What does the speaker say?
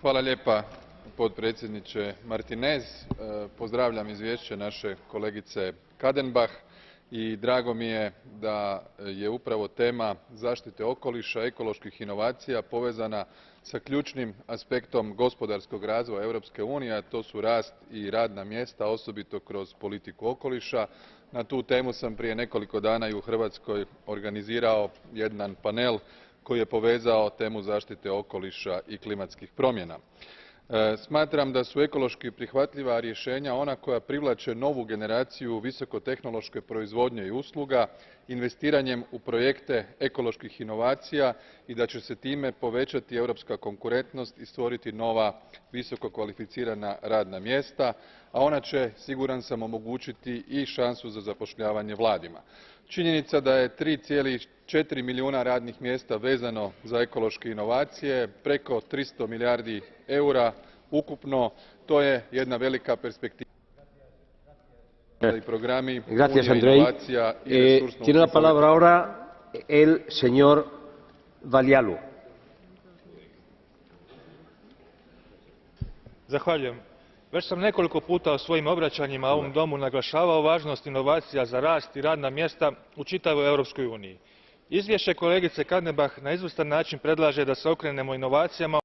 Hvala lijepa potpredsjedniče Martinez. Pozdravljam izvješće naše kolegice Kadenbach i drago mi je da je upravo tema zaštite okoliša, ekoloških inovacija povezana s ključnim aspektom gospodarskog razvoja Europske unije, a to su rast i radna mjesta, osobito kroz politiku okoliša. Na tu temu sam prije nekoliko dana i u Hrvatskoj organizirao jedan panel koji je povezao temu zaštite okoliša i klimatskih promjena. Smatram da su ekološki prihvatljiva rješenja ona koja privlače novu generaciju visokotehnološke proizvodnje i usluga investiranjem u projekte ekoloških inovacija i da će se time povećati europska konkurentnost i stvoriti nova visokokvalificirana radna mjesta, a ona će, siguran sam, omogućiti i šansu za zapošljavanje mladima. Činjenica da je 3,4 milijuna radnih mjesta vezano za ekološke inovacije, preko 300 milijardi eura ukupno, to je jedna velika perspektiva i programi Unije inovacija i resursno Tiene la palabra ahora el señor Valialu. Zahvaljujem. Već sam nekoliko puta u svojim obraćanjima ovom domu naglašavao važnost inovacija za rast i radna mjesta u čitavoj Europskoj uniji. Izvješće kolegice Kadenbach na izvrstan način predlaže da se okrenemo inovacijama